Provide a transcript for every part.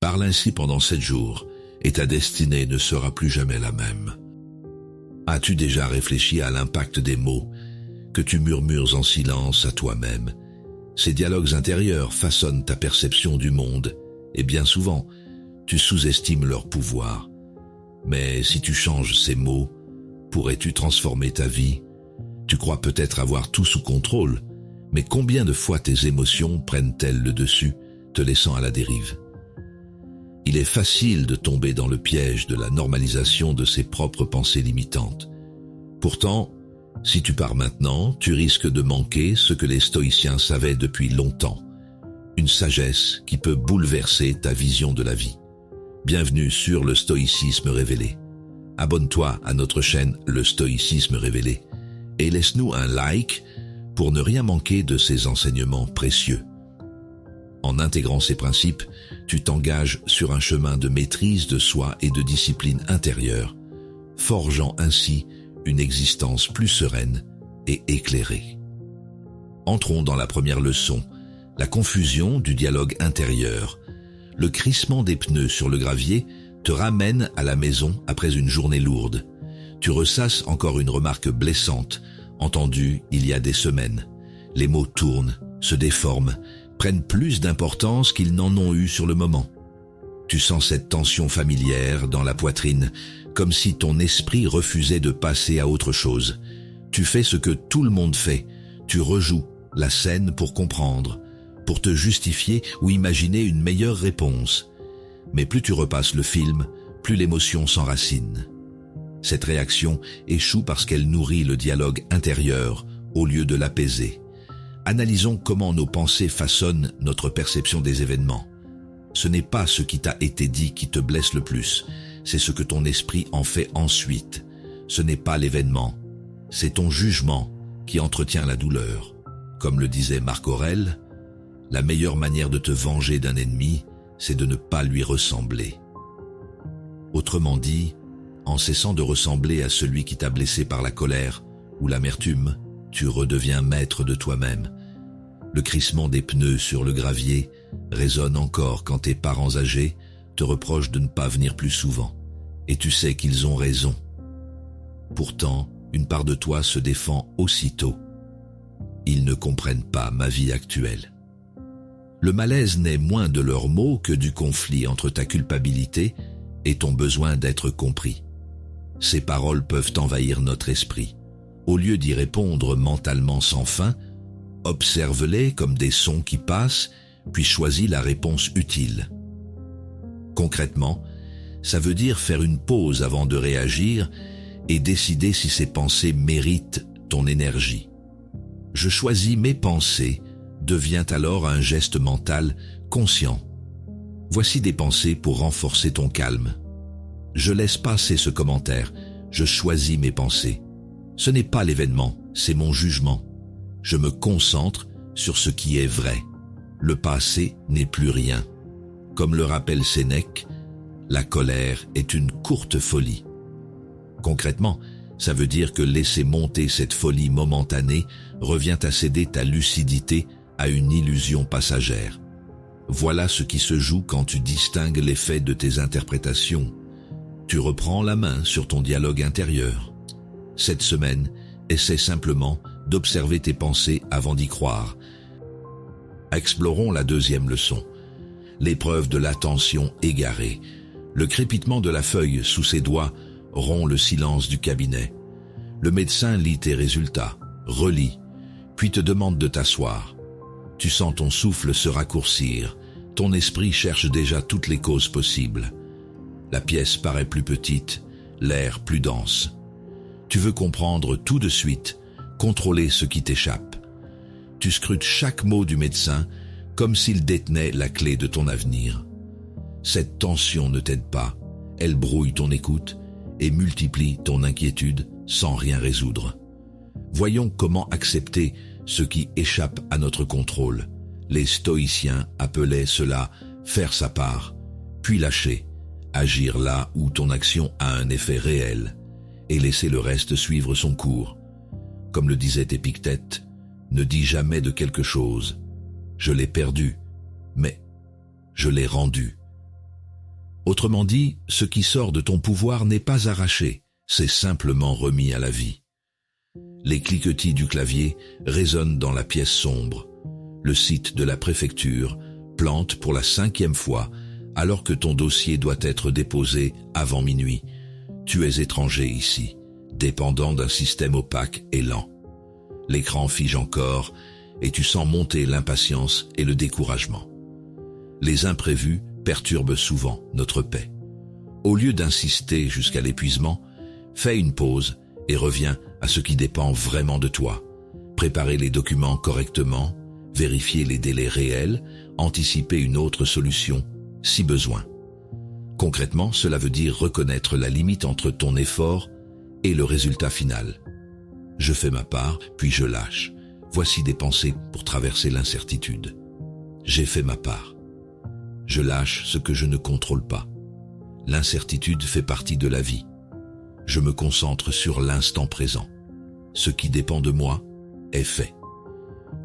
Parle ainsi pendant 7 jours, et ta destinée ne sera plus jamais la même. As-tu déjà réfléchi à l'impact des mots que tu murmures en silence à toi-même? Ces dialogues intérieurs façonnent ta perception du monde, et bien souvent, tu sous-estimes leur pouvoir. Mais si tu changes ces mots, pourrais-tu transformer ta vie? Tu crois peut-être avoir tout sous contrôle, mais combien de fois tes émotions prennent-elles le dessus, te laissant à la dérive? Il est facile de tomber dans le piège de la normalisation de ses propres pensées limitantes. Pourtant, si tu pars maintenant, tu risques de manquer ce que les stoïciens savaient depuis longtemps, une sagesse qui peut bouleverser ta vision de la vie. Bienvenue sur le stoïcisme révélé. Abonne-toi à notre chaîne Le Stoïcisme révélé et laisse-nous un like pour ne rien manquer de ces enseignements précieux. En intégrant ces principes, tu t'engages sur un chemin de maîtrise de soi et de discipline intérieure, forgeant ainsi une existence plus sereine et éclairée. Entrons dans la première leçon, la confusion du dialogue intérieur. Le crissement des pneus sur le gravier te ramène à la maison après une journée lourde. Tu ressasses encore une remarque blessante, entendue il y a des semaines. Les mots tournent, se déforment, prennent plus d'importance qu'ils n'en ont eu sur le moment. Tu sens cette tension familière dans la poitrine, comme si ton esprit refusait de passer à autre chose. Tu fais ce que tout le monde fait, tu rejoues la scène pour comprendre, pour te justifier ou imaginer une meilleure réponse. Mais plus tu repasses le film, plus l'émotion s'enracine. Cette réaction échoue parce qu'elle nourrit le dialogue intérieur au lieu de l'apaiser. Analysons comment nos pensées façonnent notre perception des événements. Ce n'est pas ce qui t'a été dit qui te blesse le plus, c'est ce que ton esprit en fait ensuite. Ce n'est pas l'événement, c'est ton jugement qui entretient la douleur. Comme le disait Marc Aurèle, la meilleure manière de te venger d'un ennemi, c'est de ne pas lui ressembler. Autrement dit, en cessant de ressembler à celui qui t'a blessé par la colère ou l'amertume, tu redeviens maître de toi-même. Le crissement des pneus sur le gravier résonne encore quand tes parents âgés te reprochent de ne pas venir plus souvent, et tu sais qu'ils ont raison. Pourtant, une part de toi se défend aussitôt. Ils ne comprennent pas ma vie actuelle. Le malaise naît moins de leurs mots que du conflit entre ta culpabilité et ton besoin d'être compris. Ces paroles peuvent envahir notre esprit. Au lieu d'y répondre mentalement sans fin, observe-les comme des sons qui passent, puis choisis la réponse utile. Concrètement, ça veut dire faire une pause avant de réagir et décider si ces pensées méritent ton énergie. Je choisis mes pensées devient alors un geste mental conscient. Voici des pensées pour renforcer ton calme. Je laisse passer ce commentaire, je choisis mes pensées. Ce n'est pas l'événement, c'est mon jugement. Je me concentre sur ce qui est vrai. Le passé n'est plus rien. Comme le rappelle Sénèque, la colère est une courte folie. Concrètement, ça veut dire que laisser monter cette folie momentanée revient à céder ta lucidité à une illusion passagère. Voilà ce qui se joue quand tu distingues l'effet de tes interprétations. Tu reprends la main sur ton dialogue intérieur. Cette semaine, essaie simplement d'observer tes pensées avant d'y croire. Explorons la deuxième leçon. L'épreuve de l'attention égarée. Le crépitement de la feuille sous ses doigts rompt le silence du cabinet. Le médecin lit tes résultats, relit, puis te demande de t'asseoir. Tu sens ton souffle se raccourcir. Ton esprit cherche déjà toutes les causes possibles. La pièce paraît plus petite, l'air plus dense. Tu veux comprendre tout de suite, contrôler ce qui t'échappe. Tu scrutes chaque mot du médecin comme s'il détenait la clé de ton avenir. Cette tension ne t'aide pas, elle brouille ton écoute et multiplie ton inquiétude sans rien résoudre. Voyons comment accepter ce qui échappe à notre contrôle. Les stoïciens appelaient cela faire sa part, puis lâcher, agir là où ton action a un effet réel, et laisser le reste suivre son cours. Comme le disait Épictète, ne dis jamais de quelque chose « je l'ai perdu », mais « je l'ai rendu ». Autrement dit, ce qui sort de ton pouvoir n'est pas arraché, c'est simplement remis à la vie. Les cliquetis du clavier résonnent dans la pièce sombre. Le site de la préfecture plante pour la 5e fois, alors que ton dossier doit être déposé avant minuit. Tu es étranger ici, dépendant d'un système opaque et lent. L'écran fige encore, et tu sens monter l'impatience et le découragement. Les imprévus perturbent souvent notre paix. Au lieu d'insister jusqu'à l'épuisement, fais une pause et reviens à ce qui dépend vraiment de toi. Préparer les documents correctement, vérifier les délais réels, anticiper une autre solution, si besoin. Concrètement, cela veut dire reconnaître la limite entre ton effort et le résultat final. Je fais ma part, puis je lâche. Voici des pensées pour traverser l'incertitude. J'ai fait ma part. Je lâche ce que je ne contrôle pas. L'incertitude fait partie de la vie. Je me concentre sur l'instant présent. Ce qui dépend de moi est fait.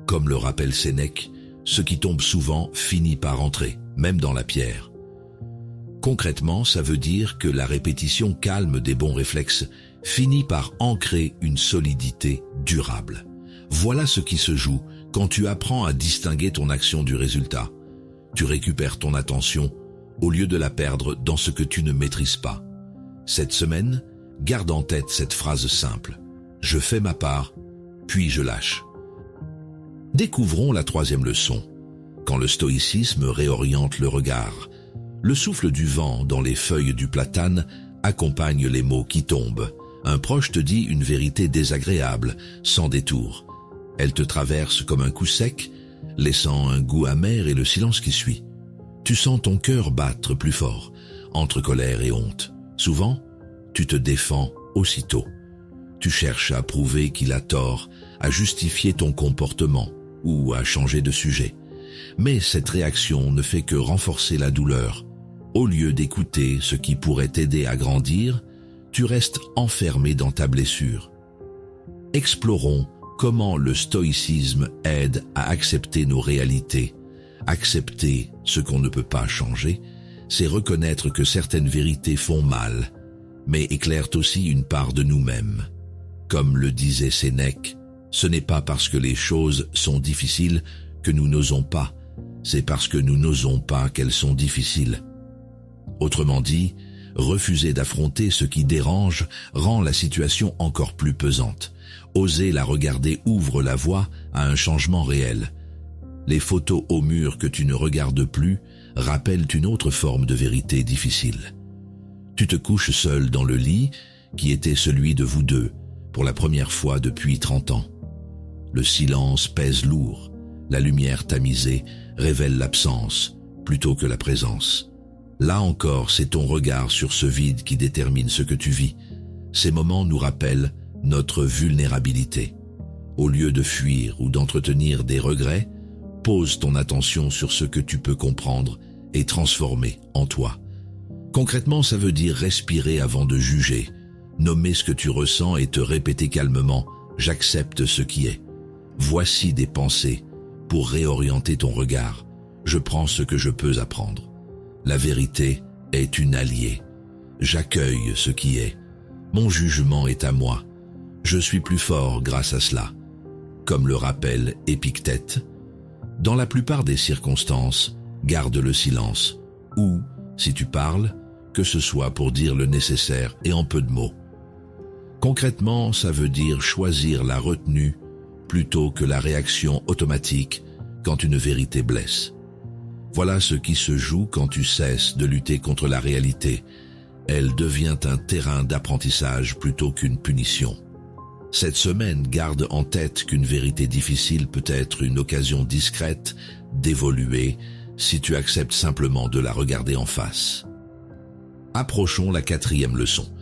Comme le rappelle Sénèque, ce qui tombe souvent finit par entrer, même dans la pierre. Concrètement, ça veut dire que la répétition calme des bons réflexes finit par ancrer une solidité durable. Voilà ce qui se joue quand tu apprends à distinguer ton action du résultat. Tu récupères ton attention au lieu de la perdre dans ce que tu ne maîtrises pas. Cette semaine, garde en tête cette phrase simple. Je fais ma part, puis je lâche. Découvrons la 3e leçon. Quand le stoïcisme réoriente le regard, le souffle du vent dans les feuilles du platane accompagne les mots qui tombent. Un proche te dit une vérité désagréable, sans détour. Elle te traverse comme un coup sec, laissant un goût amer et le silence qui suit. Tu sens ton cœur battre plus fort, entre colère et honte. Souvent, tu te défends aussitôt. Tu cherches à prouver qu'il a tort, à justifier ton comportement ou à changer de sujet. Mais cette réaction ne fait que renforcer la douleur. Au lieu d'écouter ce qui pourrait t'aider à grandir, tu restes enfermé dans ta blessure. Explorons comment le stoïcisme aide à accepter nos réalités. Accepter ce qu'on ne peut pas changer, c'est reconnaître que certaines vérités font mal, mais éclairent aussi une part de nous-mêmes. Comme le disait Sénèque, ce n'est pas parce que les choses sont difficiles que nous n'osons pas, c'est parce que nous n'osons pas qu'elles sont difficiles. Autrement dit, refuser d'affronter ce qui dérange rend la situation encore plus pesante. Oser la regarder ouvre la voie à un changement réel. Les photos au mur que tu ne regardes plus rappellent une autre forme de vérité difficile. Tu te couches seul dans le lit qui était celui de vous deux, pour la première fois depuis 30 ans. Le silence pèse lourd, la lumière tamisée révèle l'absence plutôt que la présence. Là encore, c'est ton regard sur ce vide qui détermine ce que tu vis. Ces moments nous rappellent notre vulnérabilité. Au lieu de fuir ou d'entretenir des regrets, pose ton attention sur ce que tu peux comprendre et transformer en toi. Concrètement, ça veut dire respirer avant de juger, nommer ce que tu ressens et te répéter calmement « j'accepte ce qui est ». Voici des pensées pour réorienter ton regard. Je prends ce que je peux apprendre. La vérité est une alliée. J'accueille ce qui est. Mon jugement est à moi. Je suis plus fort grâce à cela. Comme le rappelle Épictète, dans la plupart des circonstances, garde le silence. Ou, si tu parles, que ce soit pour dire le nécessaire et en peu de mots. Concrètement, ça veut dire choisir la retenue plutôt que la réaction automatique quand une vérité blesse. Voilà ce qui se joue quand tu cesses de lutter contre la réalité. Elle devient un terrain d'apprentissage plutôt qu'une punition. Cette semaine, garde en tête qu'une vérité difficile peut être une occasion discrète d'évoluer si tu acceptes simplement de la regarder en face. Approchons la 4e leçon,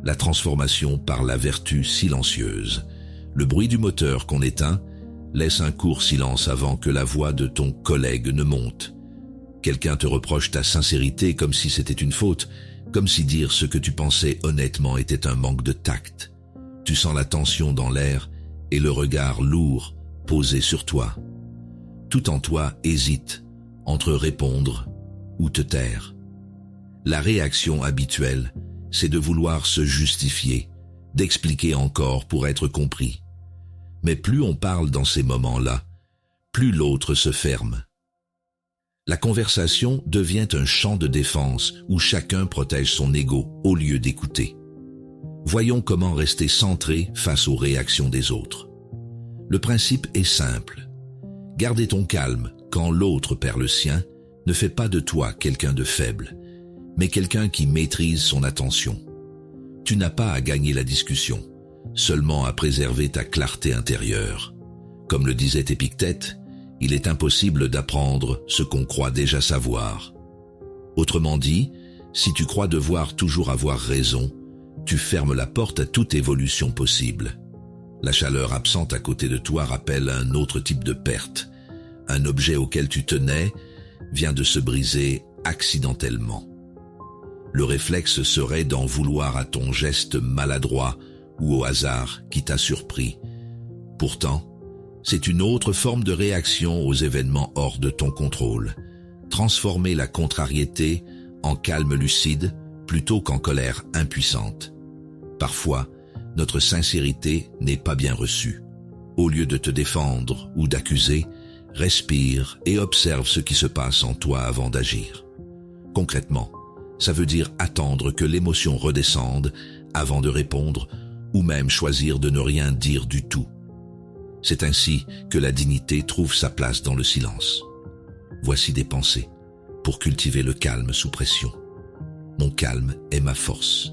la transformation par la vertu silencieuse. Le bruit du moteur qu'on éteint laisse un court silence avant que la voix de ton collègue ne monte. Quelqu'un te reproche ta sincérité comme si c'était une faute, comme si dire ce que tu pensais honnêtement était un manque de tact. Tu sens la tension dans l'air et le regard lourd posé sur toi. Tout en toi hésite entre répondre ou te taire. La réaction habituelle, c'est de vouloir se justifier, d'expliquer encore pour être compris. Mais plus on parle dans ces moments-là, plus l'autre se ferme. La conversation devient un champ de défense où chacun protège son ego au lieu d'écouter. Voyons comment rester centré face aux réactions des autres. Le principe est simple. Garder ton calme quand l'autre perd le sien ne fait pas de toi quelqu'un de faible, mais quelqu'un qui maîtrise son attention. Tu n'as pas à gagner la discussion, seulement à préserver ta clarté intérieure. Comme le disait Épictète, il est impossible d'apprendre ce qu'on croit déjà savoir. Autrement dit, si tu crois devoir toujours avoir raison, tu fermes la porte à toute évolution possible. La chaleur absente à côté de toi rappelle un autre type de perte. Un objet auquel tu tenais vient de se briser accidentellement. Le réflexe serait d'en vouloir à ton geste maladroit ou au hasard qui t'a surpris. Pourtant, c'est une autre forme de réaction aux événements hors de ton contrôle. Transformer la contrariété en calme lucide plutôt qu'en colère impuissante. Parfois, notre sincérité n'est pas bien reçue. Au lieu de te défendre ou d'accuser, respire et observe ce qui se passe en toi avant d'agir. Concrètement, ça veut dire attendre que l'émotion redescende avant de répondre ou même choisir de ne rien dire du tout. C'est ainsi que la dignité trouve sa place dans le silence. Voici des pensées pour cultiver le calme sous pression. Mon calme est ma force.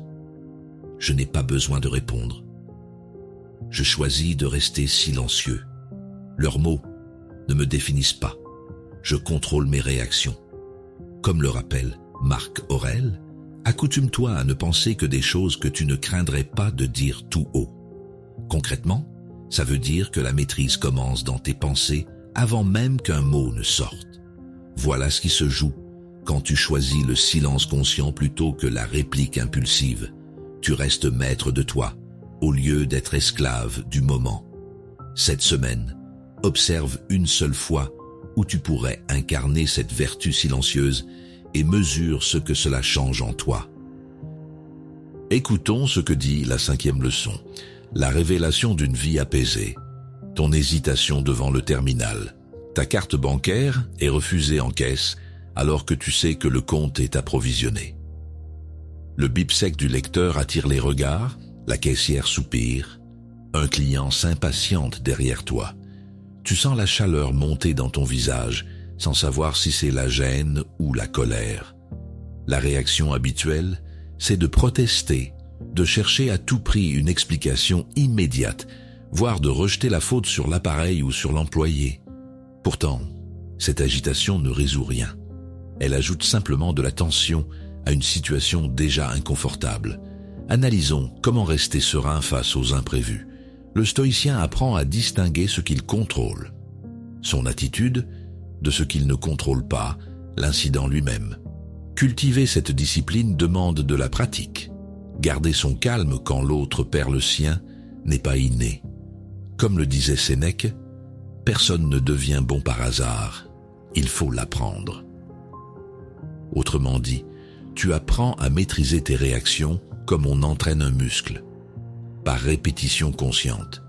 Je n'ai pas besoin de répondre. Je choisis de rester silencieux. Leurs mots ne me définissent pas. Je contrôle mes réactions. Comme le rappelle Marc Aurèle, accoutume-toi à ne penser que des choses que tu ne craindrais pas de dire tout haut. Concrètement, ça veut dire que la maîtrise commence dans tes pensées avant même qu'un mot ne sorte. Voilà ce qui se joue quand tu choisis le silence conscient plutôt que la réplique impulsive. Tu restes maître de toi, au lieu d'être esclave du moment. Cette semaine, observe une seule fois où tu pourrais incarner cette vertu silencieuse et mesure ce que cela change en toi. Écoutons ce que dit la 5e leçon. La révélation d'une vie apaisée. Ton hésitation devant le terminal. Ta carte bancaire est refusée en caisse alors que tu sais que le compte est approvisionné. Le bip sec du lecteur attire les regards, la caissière soupire, un client s'impatiente derrière toi. Tu sens la chaleur monter dans ton visage sans savoir si c'est la gêne ou la colère. La réaction habituelle, c'est de protester, de chercher à tout prix une explication immédiate, voire de rejeter la faute sur l'appareil ou sur l'employé. Pourtant, cette agitation ne résout rien. Elle ajoute simplement de la tension à une situation déjà inconfortable. Analysons comment rester serein face aux imprévus. Le stoïcien apprend à distinguer ce qu'il contrôle, son attitude, de ce qu'il ne contrôle pas, l'incident lui-même. Cultiver cette discipline demande de la pratique. Garder son calme quand l'autre perd le sien n'est pas inné. Comme le disait Sénèque, personne ne devient bon par hasard, il faut l'apprendre. Autrement dit, tu apprends à maîtriser tes réactions comme on entraîne un muscle, par répétition consciente.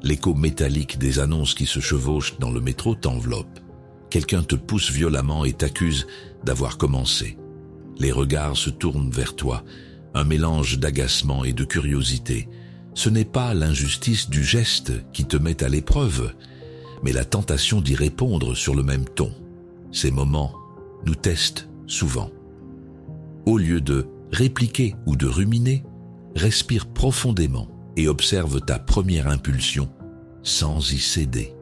L'écho métallique des annonces qui se chevauchent dans le métro t'enveloppe. Quelqu'un te pousse violemment et t'accuse d'avoir commencé. Les regards se tournent vers toi, un mélange d'agacement et de curiosité. Ce n'est pas l'injustice du geste qui te met à l'épreuve, mais la tentation d'y répondre sur le même ton. Ces moments nous testent souvent. Au lieu de répliquer ou de ruminer, respire profondément et observe ta première impulsion sans y céder.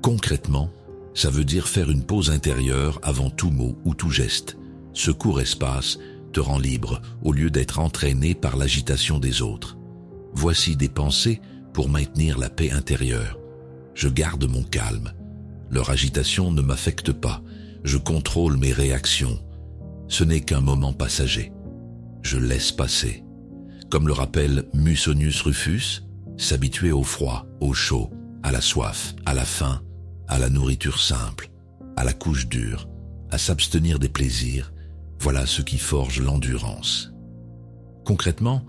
Concrètement, ça veut dire faire une pause intérieure avant tout mot ou tout geste. Ce court espace te rend libre au lieu d'être entraîné par l'agitation des autres. Voici des pensées pour maintenir la paix intérieure. Je garde mon calme. Leur agitation ne m'affecte pas. Je contrôle mes réactions. Ce n'est qu'un moment passager. Je laisse passer. Comme le rappelle Musonius Rufus, s'habituer au froid, au chaud, à la soif, à la faim, à la nourriture simple, à la couche dure, à s'abstenir des plaisirs, Voilà ce qui forge l'endurance. Concrètement,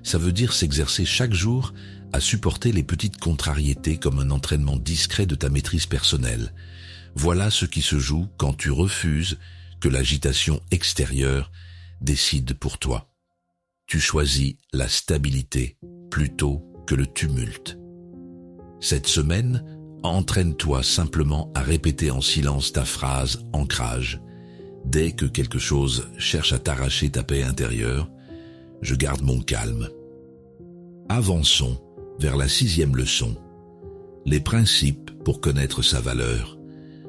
ça veut dire s'exercer chaque jour à supporter les petites contrariétés comme un entraînement discret de ta maîtrise personnelle. Voilà ce qui se joue quand tu refuses que l'agitation extérieure décide pour toi. Tu choisis la stabilité plutôt que le tumulte. Cette semaine, entraîne-toi simplement à répéter en silence ta phrase « ancrage ». Dès que quelque chose cherche à t'arracher ta paix intérieure, je garde mon calme. Avançons vers la 6e leçon. Les principes pour connaître sa valeur.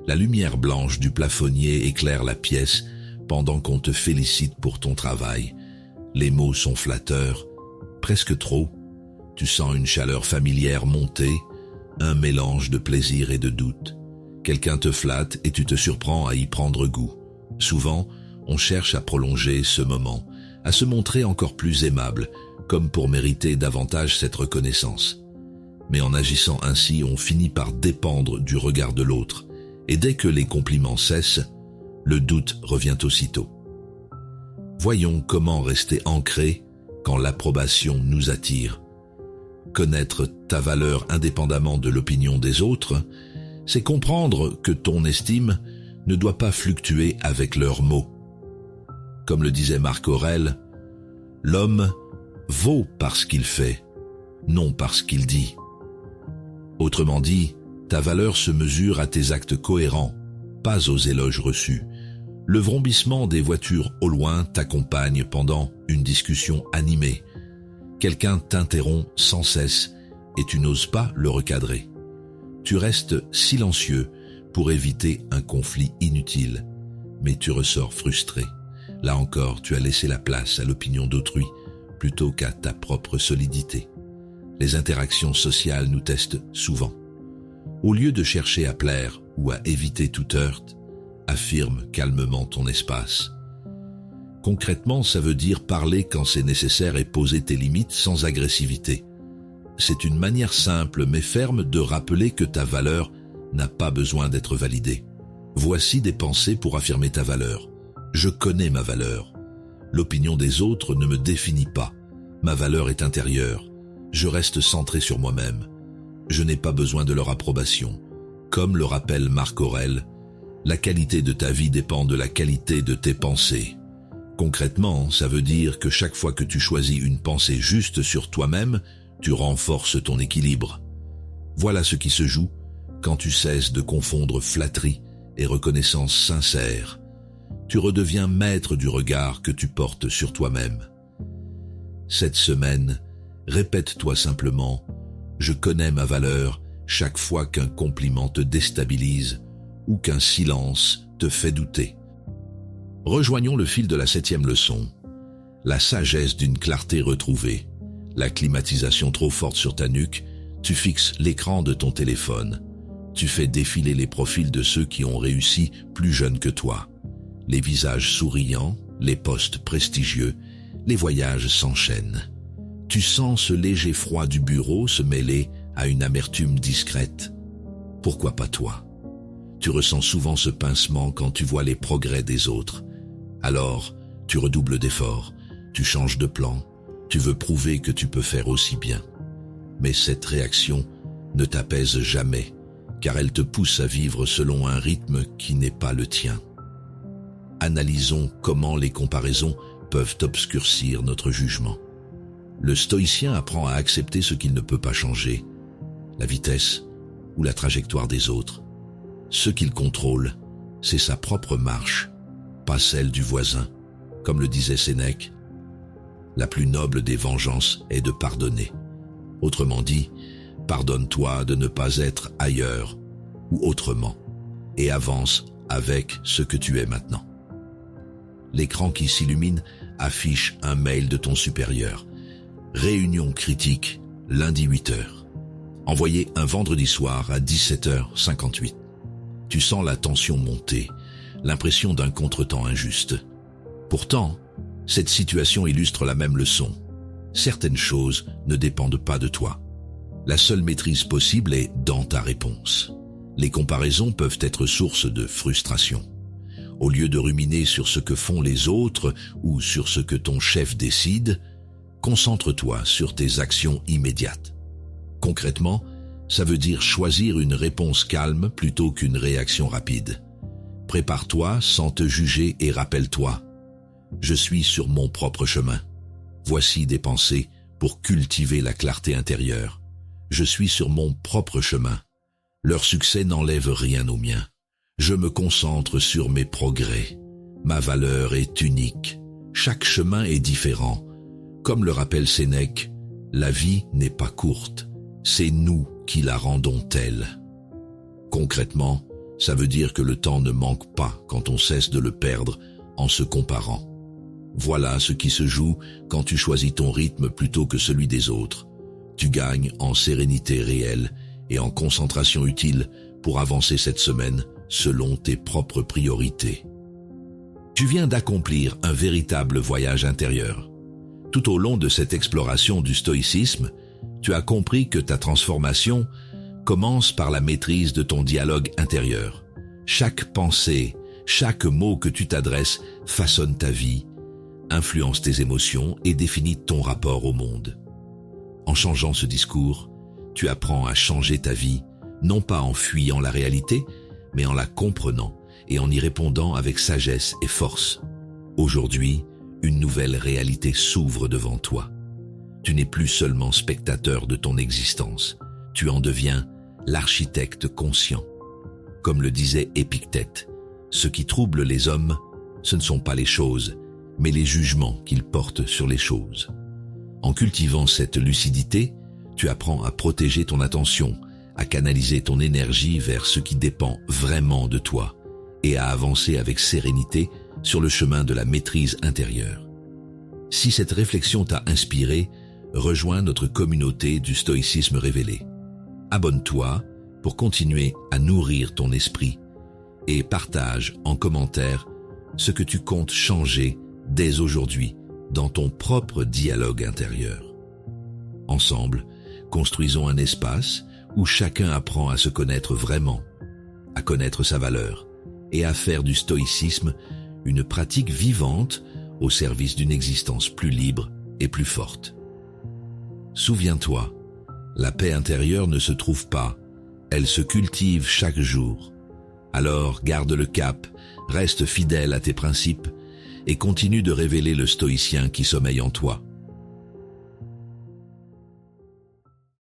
La lumière blanche du plafonnier éclaire la pièce pendant qu'on te félicite pour ton travail. Les mots sont flatteurs, presque trop. Tu sens une chaleur familière monter, un mélange de plaisir et de doute. Quelqu'un te flatte et tu te surprends à y prendre goût. Souvent, on cherche à prolonger ce moment, à se montrer encore plus aimable, comme pour mériter davantage cette reconnaissance. Mais en agissant ainsi, on finit par dépendre du regard de l'autre, et dès que les compliments cessent, le doute revient aussitôt. Voyons comment rester ancré quand l'approbation nous attire. Connaître ta valeur indépendamment de l'opinion des autres, c'est comprendre que ton estime ne doit pas fluctuer avec leurs mots. Comme le disait Marc Aurèle, l'homme vaut parce qu'il fait, non parce qu'il dit. Autrement dit, ta valeur se mesure à tes actes cohérents, pas aux éloges reçus. Le vrombissement des voitures au loin t'accompagne pendant une discussion animée. Quelqu'un t'interrompt sans cesse et tu n'oses pas le recadrer. Tu restes silencieux pour éviter un conflit inutile, mais tu ressors frustré. Là encore, tu as laissé la place à l'opinion d'autrui plutôt qu'à ta propre solidité. Les interactions sociales nous testent souvent. Au lieu de chercher à plaire ou à éviter toute heurte, affirme calmement ton espace. Concrètement, ça veut dire parler quand c'est nécessaire et poser tes limites sans agressivité. C'est une manière simple mais ferme de rappeler que ta valeur n'a pas besoin d'être validée. Voici des pensées pour affirmer ta valeur. Je connais ma valeur. L'opinion des autres ne me définit pas. Ma valeur est intérieure. Je reste centré sur moi-même. Je n'ai pas besoin de leur approbation. Comme le rappelle Marc Aurèle, la qualité de ta vie dépend de la qualité de tes pensées. Concrètement, ça veut dire que chaque fois que tu choisis une pensée juste sur toi-même, tu renforces ton équilibre. Voilà ce qui se joue quand tu cesses de confondre flatterie et reconnaissance sincère. Tu redeviens maître du regard que tu portes sur toi-même. Cette semaine, répète-toi simplement « Je connais ma valeur » chaque fois qu'un compliment te déstabilise ou qu'un silence te fait douter. Rejoignons le fil de la 7e leçon. La sagesse d'une clarté retrouvée. La climatisation trop forte sur ta nuque, tu fixes l'écran de ton téléphone. Tu fais défiler les profils de ceux qui ont réussi plus jeunes que toi. Les visages souriants, les postes prestigieux, les voyages s'enchaînent. Tu sens ce léger froid du bureau se mêler à une amertume discrète. Pourquoi pas toi? Tu ressens souvent ce pincement quand tu vois les progrès des autres. Alors, tu redoubles d'efforts, tu changes de plan, tu veux prouver que tu peux faire aussi bien. Mais cette réaction ne t'apaise jamais, car elle te pousse à vivre selon un rythme qui n'est pas le tien. Analysons comment les comparaisons peuvent obscurcir notre jugement. Le stoïcien apprend à accepter ce qu'il ne peut pas changer, la vitesse ou la trajectoire des autres. Ce qu'il contrôle, c'est sa propre marche, pas celle du voisin. Comme le disait Sénèque, la plus noble des vengeances est de pardonner. Autrement dit, pardonne-toi de ne pas être ailleurs ou autrement, et avance avec ce que tu es maintenant. L'écran qui s'illumine affiche un mail de ton supérieur. Réunion critique, lundi 8h. Envoyé un vendredi soir à 17h58. Tu sens la tension monter, l'impression d'un contretemps injuste. Pourtant, cette situation illustre la même leçon. Certaines choses ne dépendent pas de toi. La seule maîtrise possible est dans ta réponse. Les comparaisons peuvent être source de frustration. Au lieu de ruminer sur ce que font les autres ou sur ce que ton chef décide, concentre-toi sur tes actions immédiates. Concrètement, ça veut dire choisir une réponse calme plutôt qu'une réaction rapide. Prépare-toi sans te juger et rappelle-toi, je suis sur mon propre chemin. Voici des pensées pour cultiver la clarté intérieure. Je suis sur mon propre chemin. Leur succès n'enlève rien au mien. Je me concentre sur mes progrès. Ma valeur est unique. Chaque chemin est différent. Comme le rappelle Sénèque, la vie n'est pas courte. C'est nous qui la rendons telle. Concrètement, ça veut dire que le temps ne manque pas quand on cesse de le perdre en se comparant. Voilà ce qui se joue quand tu choisis ton rythme plutôt que celui des autres. Tu gagnes en sérénité réelle et en concentration utile pour avancer cette semaine selon tes propres priorités. Tu viens d'accomplir un véritable voyage intérieur. Tout au long de cette exploration du stoïcisme, tu as compris que ta transformation commence par la maîtrise de ton dialogue intérieur. Chaque pensée, chaque mot que tu t'adresses façonne ta vie, influence tes émotions et définit ton rapport au monde. En changeant ce discours, tu apprends à changer ta vie, non pas en fuyant la réalité, mais en la comprenant et en y répondant avec sagesse et force. Aujourd'hui, une nouvelle réalité s'ouvre devant toi. Tu n'es plus seulement spectateur de ton existence, tu en deviens l'architecte conscient. Comme le disait Épictète, ce qui trouble les hommes, ce ne sont pas les choses, mais les jugements qu'ils portent sur les choses. En cultivant cette lucidité, tu apprends à protéger ton attention, à canaliser ton énergie vers ce qui dépend vraiment de toi et à avancer avec sérénité sur le chemin de la maîtrise intérieure. Si cette réflexion t'a inspiré, rejoins notre communauté du stoïcisme révélé. Abonne-toi pour continuer à nourrir ton esprit et partage en commentaire ce que tu comptes changer dès aujourd'hui dans ton propre dialogue intérieur. Ensemble, construisons un espace où chacun apprend à se connaître vraiment, à connaître sa valeur et à faire du stoïcisme une pratique vivante au service d'une existence plus libre et plus forte. Souviens-toi, la paix intérieure ne se trouve pas, elle se cultive chaque jour. Alors garde le cap, reste fidèle à tes principes et continue de révéler le stoïcien qui sommeille en toi.